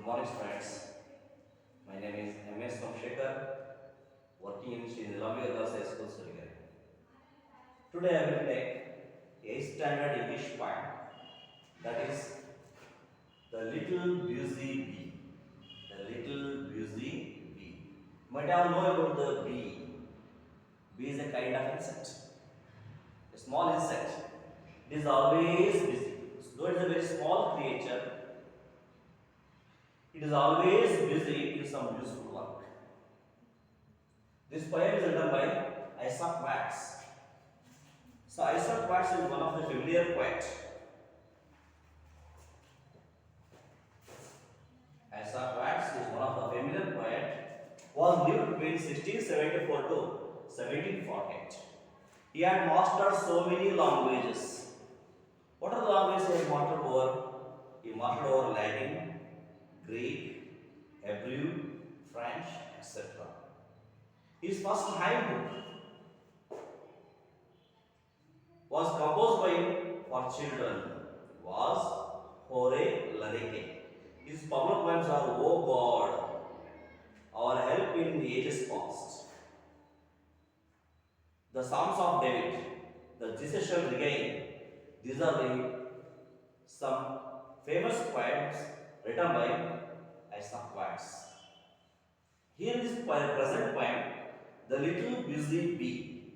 morning, friends. My name is M.S. Somshekar, working in Sri Nilambi Girls High School, Surigari. Today I will take 8th standard English poem, that is The Little Busy Bee. The Little Busy Bee. You might have know about the bee. Bee is a kind of insect, a small insect. It is always busy. Though it is a very small creature, it is always busy in some useful work. This poem is written by Isaac Watts. So Isaac Watts is one of the familiar poets. Isaac Watts is one of the familiar poet who was lived between 1674 to 1748. He had mastered so many languages. What are the languages he had mastered over? He mastered over Latin, Greek, Hebrew, French, etc. His first hymn book was composed by him for children, was Hore Larike. His public poems are O God, our help in the ages past. The Psalms of David, the Jesus shall regain. These are some famous poems written by Isaac Watts. Here in this present poem, The Little Busy Bee.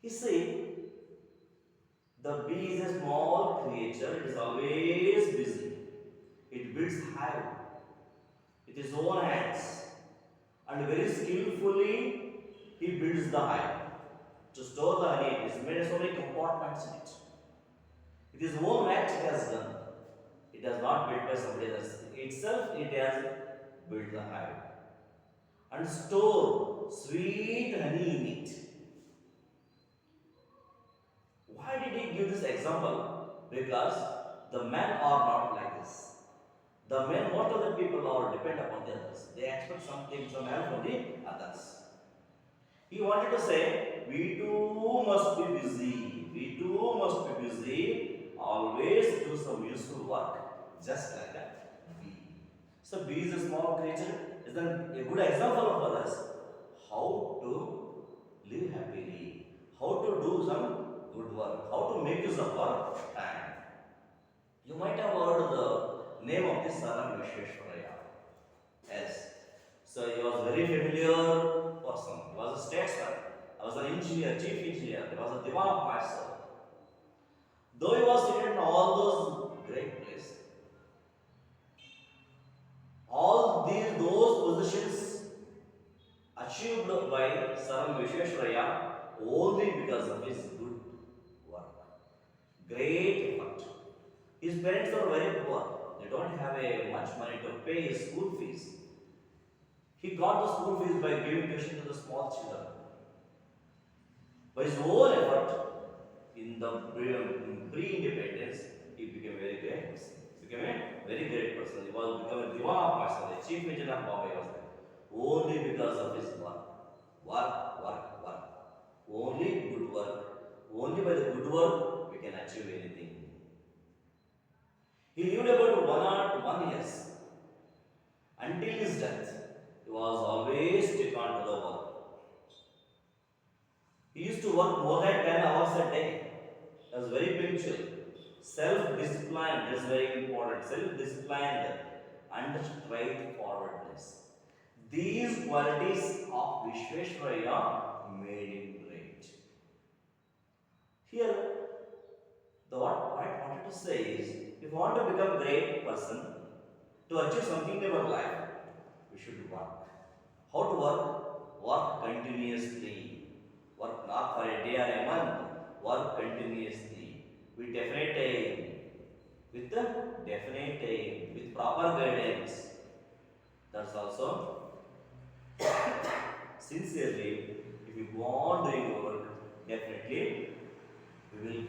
He said, the bee is a small creature, it is always busy. It builds hive with his own hands and very skillfully he builds the hive. To store the honey, it is made so many compartments in it. With his own act it has done. It has not built by somebody else. Itself it has built the hive. And store sweet honey in it. Why did he give this example? Because the men are not like this. The men, what other people are depend upon the others. They expect something, some help from the others. He wanted to say, we too must be busy. We too must be busy. Always do some useful work, just like a bee. So bee is a small creature. Is a good example of us how to live happily, how to do some good work, how to make use of our time. You might have heard the name of this Sir M. Visvesvaraya. Yes. So he was very familiar person. He was a statesman. He was an engineer, chief engineer. He was a Divan of Mysore. Though he was seated in all those great places, all those positions achieved by Sir M. Visvesvaraya only because of his good work. Great effort. His parents are very poor. They don't have much money to pay his school fees. He got the school fees by giving tuition to the small children. By his own effort, in the pre-independence, he became a very great person. He became a very great person. He was become a Divan of Mysore, the chief engineer of Bombay was there. Only because of his work. Work. Only good work. Only by the good work we can achieve anything. He lived about 1 year. Until his death, he was always stick on to the work. He used to work more than 10 hours a day. He was very punctual. Self-discipline is very important. Self-disciplined and straightforwardness. These qualities of Visvesvaraya made him great. Here, what I wanted to say is, if you want to become a great person, to achieve something in our life, we should work. How to work? Work continuously. Work not for a day or a month. Work continuously. With definite aim. With the definite aim. With proper guidance. That's also sincerely. If you go on doing your work, definitely we will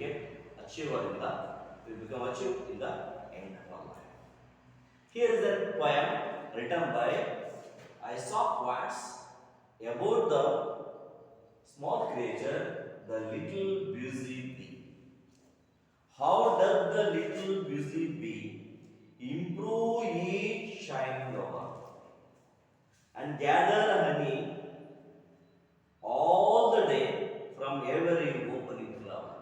become achieved in the end of our life. Here is a poem written by Isaac Watts about the small creature, the little busy bee. How does the little busy bee improve each shining hour, and gather honey all the day from every opening flower.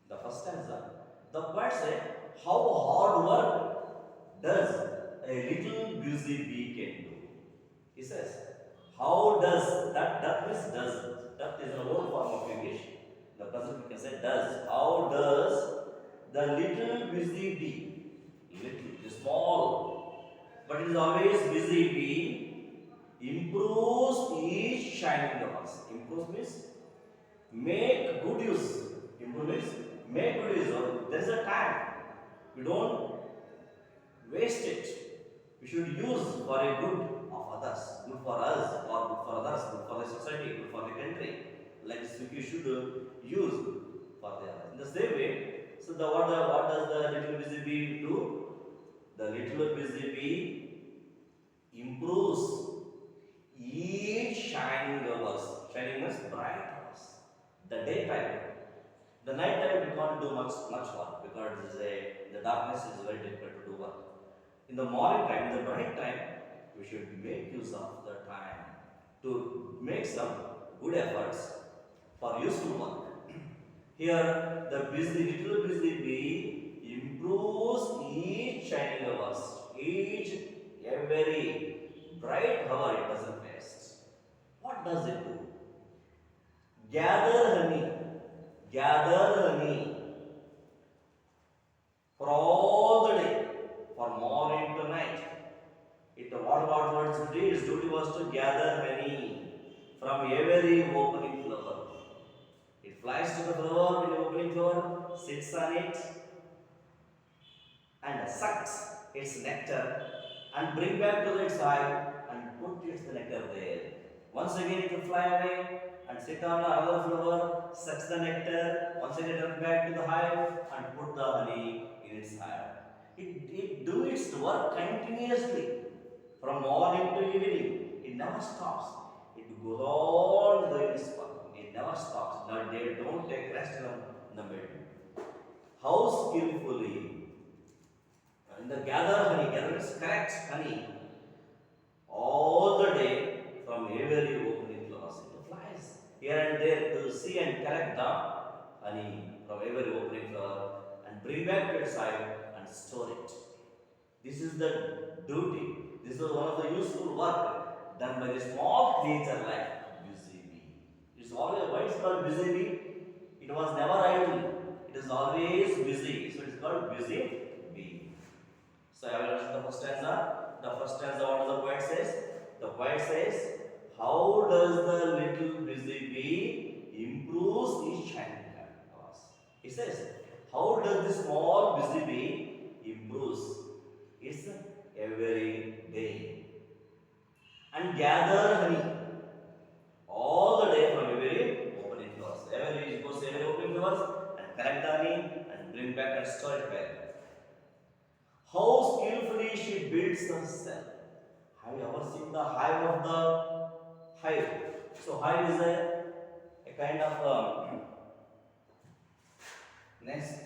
The first stanza, the poet said, how hard work does a little busy bee can do. He says, how does that means does. That is an old form of English. The present we can say does. How does the little busy bee, little, the small, but it is always busy bee, improves each shining hours. Improves means make good use. Improve means make good use of. There is a time. We don't waste it. We should use for a good of others, good for us, or good for others, good for the society, good for the country. Like this, we should use for the others. In the same way, so what does the little busy bee do? The little busy bee improves each shining hours. Shining means bright hours. The daytime. The night time we can't do much work because the darkness is very difficult to do work. In the morning time, the bright time, we should make use of the time to make some good efforts for useful work. Here, the little busy bee improves each shining hours, each every bright hour it doesn't waste. What does it do? Gather honey, gather honey for all the day, for morning to night. What its duty was to gather honey from every opening flower. It flies to the flower in the opening flower, sits on it, and sucks its nectar and bring back to its hive and put its nectar there. Once again it will fly away and sit on another flower, sucks the nectar, once again it will back to the hive and put the honey in its hive. It do its work continuously from morning to evening. It never stops. It goes on doing its work. It never stops. Now they don't take rest in the middle. How skillfully and the gather is correct honey all the day from every opening flowers. It flies here and there to see and collect the honey from every opening flower and bring back to its hive and store it. This is the duty. This is one of the useful work done by the small creature like busy bee. It's always why it's called busy bee. It was never idle. It is always busy. So it's called busy bee. So I will answer the first stanza. The first stanza, what does the poet says? The poet says, how does the little busy bee improves each shining hours? He says, how does the small busy bee improves its every day and gather honey all the day from every opening flowers. Every goes every opening flowers and collect the honey and bring back and store it back. How skillfully she builds herself. Have you ever seen the hive of the hive? So hive is a kind of nest.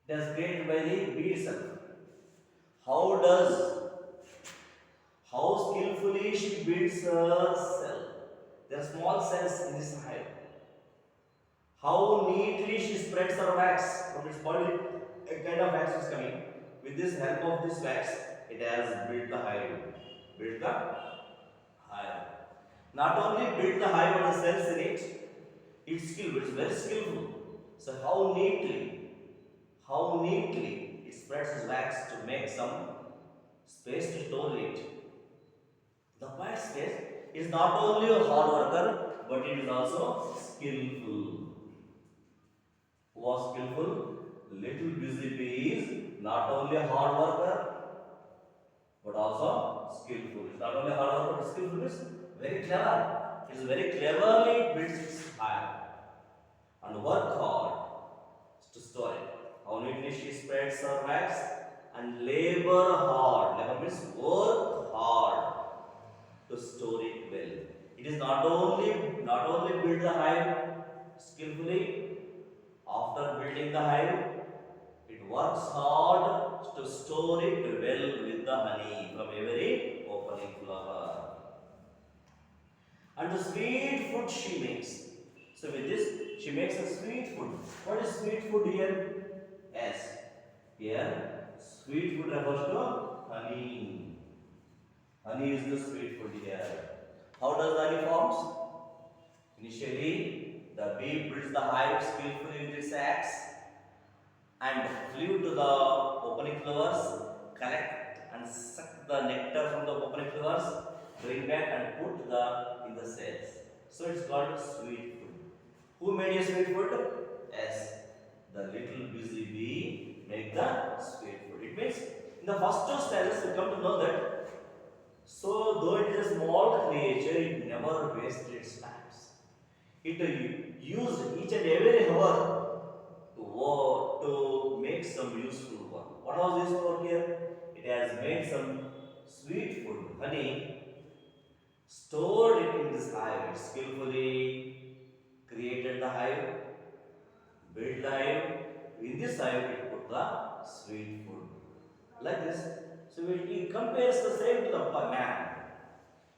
It is created by the bee itself. How skillfully she builds her cell. There are small cells in this hive. How neatly she spreads her wax from its body. A kind of wax is coming. With this help of this wax, it has built the hive. Built the hive. Not only built the hive but the cells in it. It's skillful. It's very skillful. So how neatly it spreads its wax to make some space to store it. The poet says is not only a hard worker but it is also skillful. Who was skillful? Little busy bee is not only a hard worker but also skillful. It's not only a hard worker but skillful. It's very clever. It is very cleverly builds its hive and work hard to store it. How neatly she spreads her wax and labor hard. Labor means work hard to store it well. It is not only build the hive skillfully, After building the hive, it works hard to store it well with the honey from every opening flower. And the sweet food she makes. So with this, she makes a sweet food. What is sweet food here? Yes. Here, sweet food refers to honey. Honey is the sweet food here. How does the honey forms? Initially, the bee builds the hive skillfully with its axe and flew to the opening flowers, collect and suck the nectar from the opening flowers, bring back and put in the cells. So it's called sweet food. Who made a sweet food? Yes, the little busy bee make the sweet food. It means in the first two stages we come to know that so though it is a small creature, it never wasted its times. It used each and every hour to work, to make some useful work. What was this work here? It has made some sweet food, honey, stored it in this hive. It skillfully created the hive, built the hive. In this hive, it put the sweet food. Like this. So it compares the same to the man.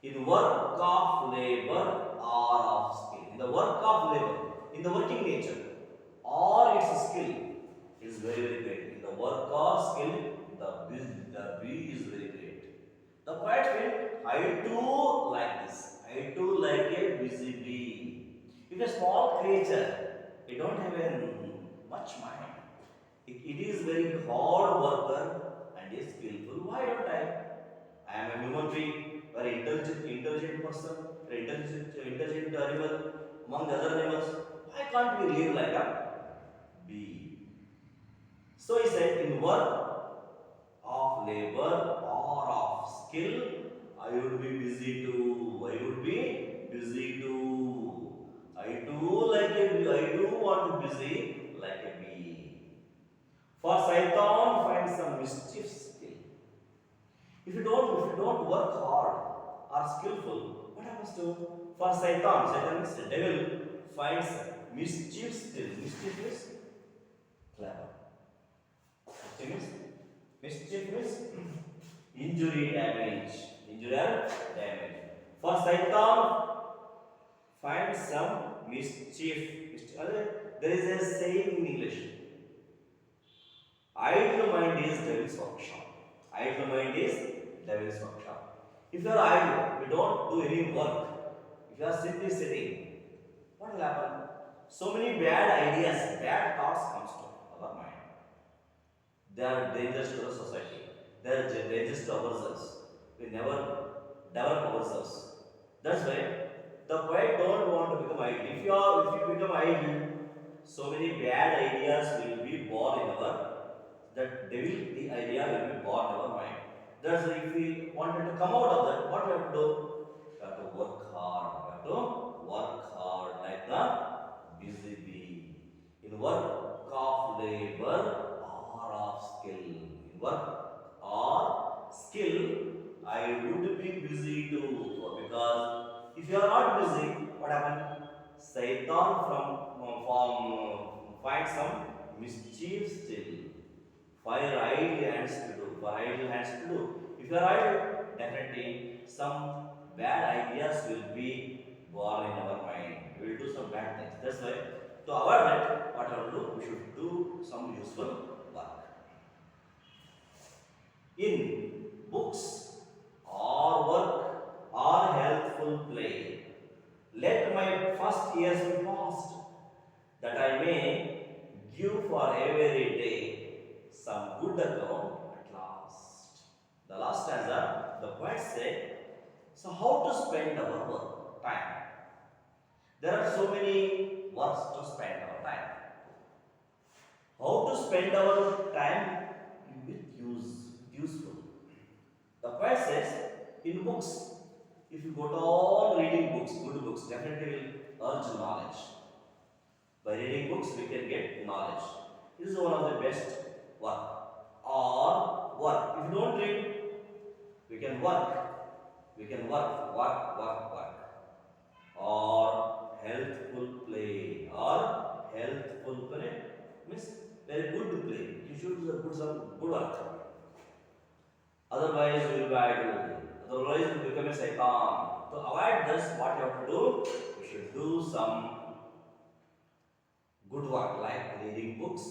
In work of labor or of skill. In the work of labor, in the working nature, or its skill is very, very great. In the work or skill, the bee is very great. The poet will, I too like this. I too like a busy bee. If a small creature, it don't have much mind. It is very hard worker and is skillful. Why don't I? I am a human being, very intelligent person, very intelligent animal among the other animals. Why can't we live like a bee? So he said, in work of labor or of skill, I would be busy too. I would be busy too. I too like a bee. I do want to busy like a bee. For Satan finds some mischief skill. If you don't work hard or skillful, what happens to for Satan? Satan is the devil finds mischief skill. Mischief is clever. Mischief is injury damage. Injury or damage. For Satan finds some mischief. There is a saying in English. Idle mind is devil's workshop. Idle mind is devil's workshop. If you are idle, you don't do any work. If you are simply sitting, what will happen? So many bad ideas, bad thoughts comes to our mind. They are dangerous to the society. They are dangerous to ourselves. We never develop ourselves. That's why the poet don't want to become idle. If you become idle, so many bad ideas will be born in our that devil, the idea will be born in our mind. That's why if we wanted to come out of that, what we have to do? We have to work hard. We have to work hard like the busy bee. In work of labor or of skill. In work or skill, I would be busy too. Because if you are not busy, what happens? Satan find some mischief still. Fire idle hands to do. For idle hands to do. If you are idle, definitely some bad ideas will be born in our mind. We will do some bad things. That's why to avoid that, what I will do, we should do some useful work. In books or work or healthful play, let my first years be past, that I may give for every day some good account at last. The last stanza, the poet said, so how to spend our work, time? There are so many works to spend our time. How to spend our time with useful? The poet says, in books, if you go on reading books, good books, definitely will urge knowledge. By reading books, we can get knowledge. This is one of the best work. Or work. If you don't read, we can work. We can work. Or healthful play. do some good work. Otherwise, we will be idle. Otherwise, we will become a Satan. To avoid this, what you have to do? We should do some good work like reading books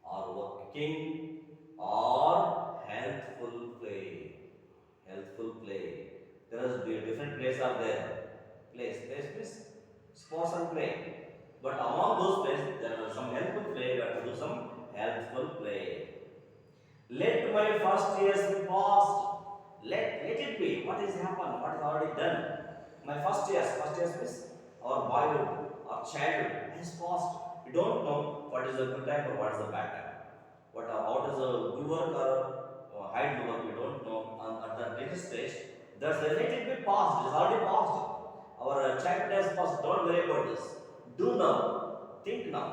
or working or healthful play. Healthful play. There is different plays are there. Place, sports and play. But among those plays, there are some healthful play. We have to do some healthful play. Let my first years be past. Let it be. What has happened? What is already done? My first years means our boyhood, our childhood has passed. We don't know what is the good time or what is the bad time. What is the good work or hide work, we don't know. And at the latest stage, that's let it be past. It is already past. Our childhood has passed. Don't worry about this. Do now. Think now.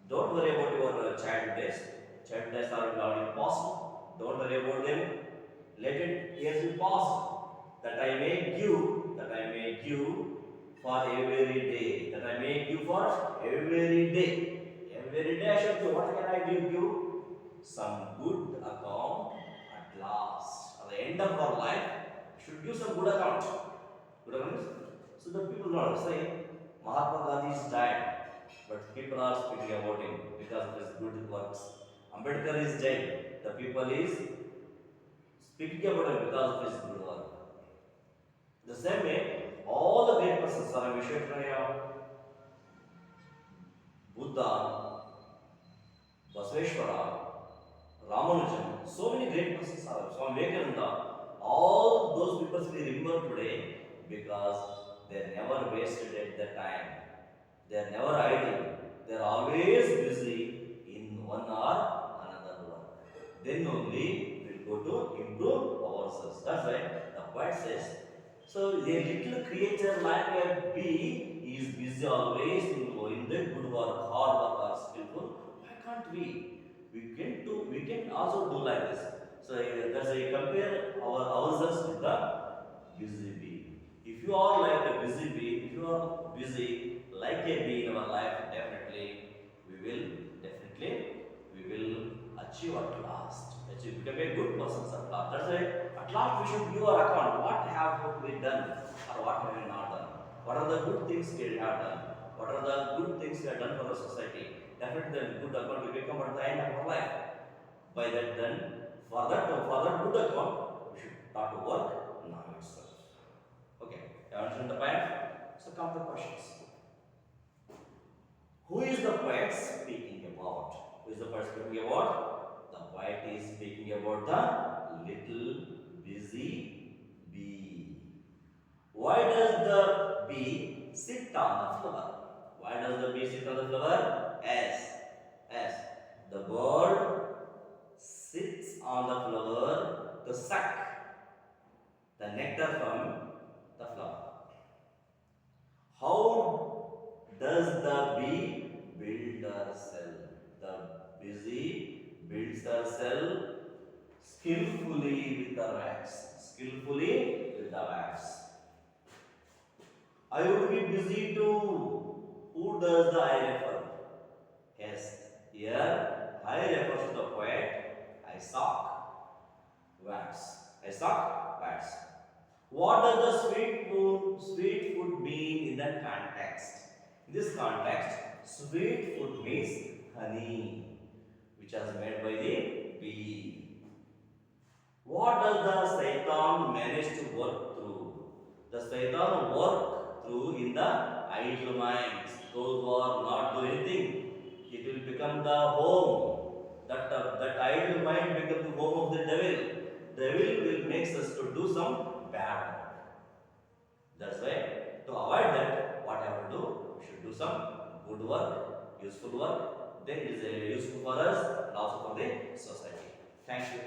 Don't worry about your childhood days. Childhood days are already past. Don't worry about them. Let it years be past. That I may give for every day. That I may give for every day. Every day I should do. What can I give you? Some good account at last. At the end of our life, we should give some good account. Good account. So the people know, say, Mahatma Gandhi is died, but people are speaking about him because of his good works. Ambedkar is dead. The people is speaking about him because of his good work. The same way, all the great persons, Swami Vishwesvaraya, Buddha, Basveshwara, Ramanujan, so many great persons are there. Swami Vivekananda, all those people we remember today because they never wasted at the time. They are never idle. They are always busy in one or another work. Then only we will go to improve ourselves. That's why the poet says, so a little creature like a bee is busy always in the good work, hard work or skillful. Why can't we? We can also do like this. So that's why compare ourselves with the busy bee. If you are like a busy bee, if you are busy like a bee in our life, definitely we will achieve at last. Become a good person at last. That's why at last we should give our account. What have we done or what have we not done? What are the good things we have done? What are the good things we have done for the society? Definitely the good account will become at the end of our life. By that then, for that good account, we should start to work now itself. Okay, you understand the point? So come to questions. Who is the poet speaking about? Who is the poet speaking about? The poet is speaking about the little busy bee. Why does the bee sit on the flower? Why does the bee sit on the flower? As the bird sits on the flower to suck the nectar from the flower. How does the bee build her cell? The busy builds her cell skillfully with the wax. Skillfully with the wax. I would be busy too. Who does the I refer? Yes, here I refer to the poet. I suck wax. I suck wax. What does the sweet food mean in that context? In this context, sweet food means honey, which is made by the bee. What does the Satan manage to work through? The Satan work through in the idle minds, those who are not doing anything. It will become the home. That idle mind becomes the home of the devil. Devil will make us to do some bad work. That's why to avoid that, what I have to do? We should do some good work, useful work. Then it is useful for us and also for the society. Thank you.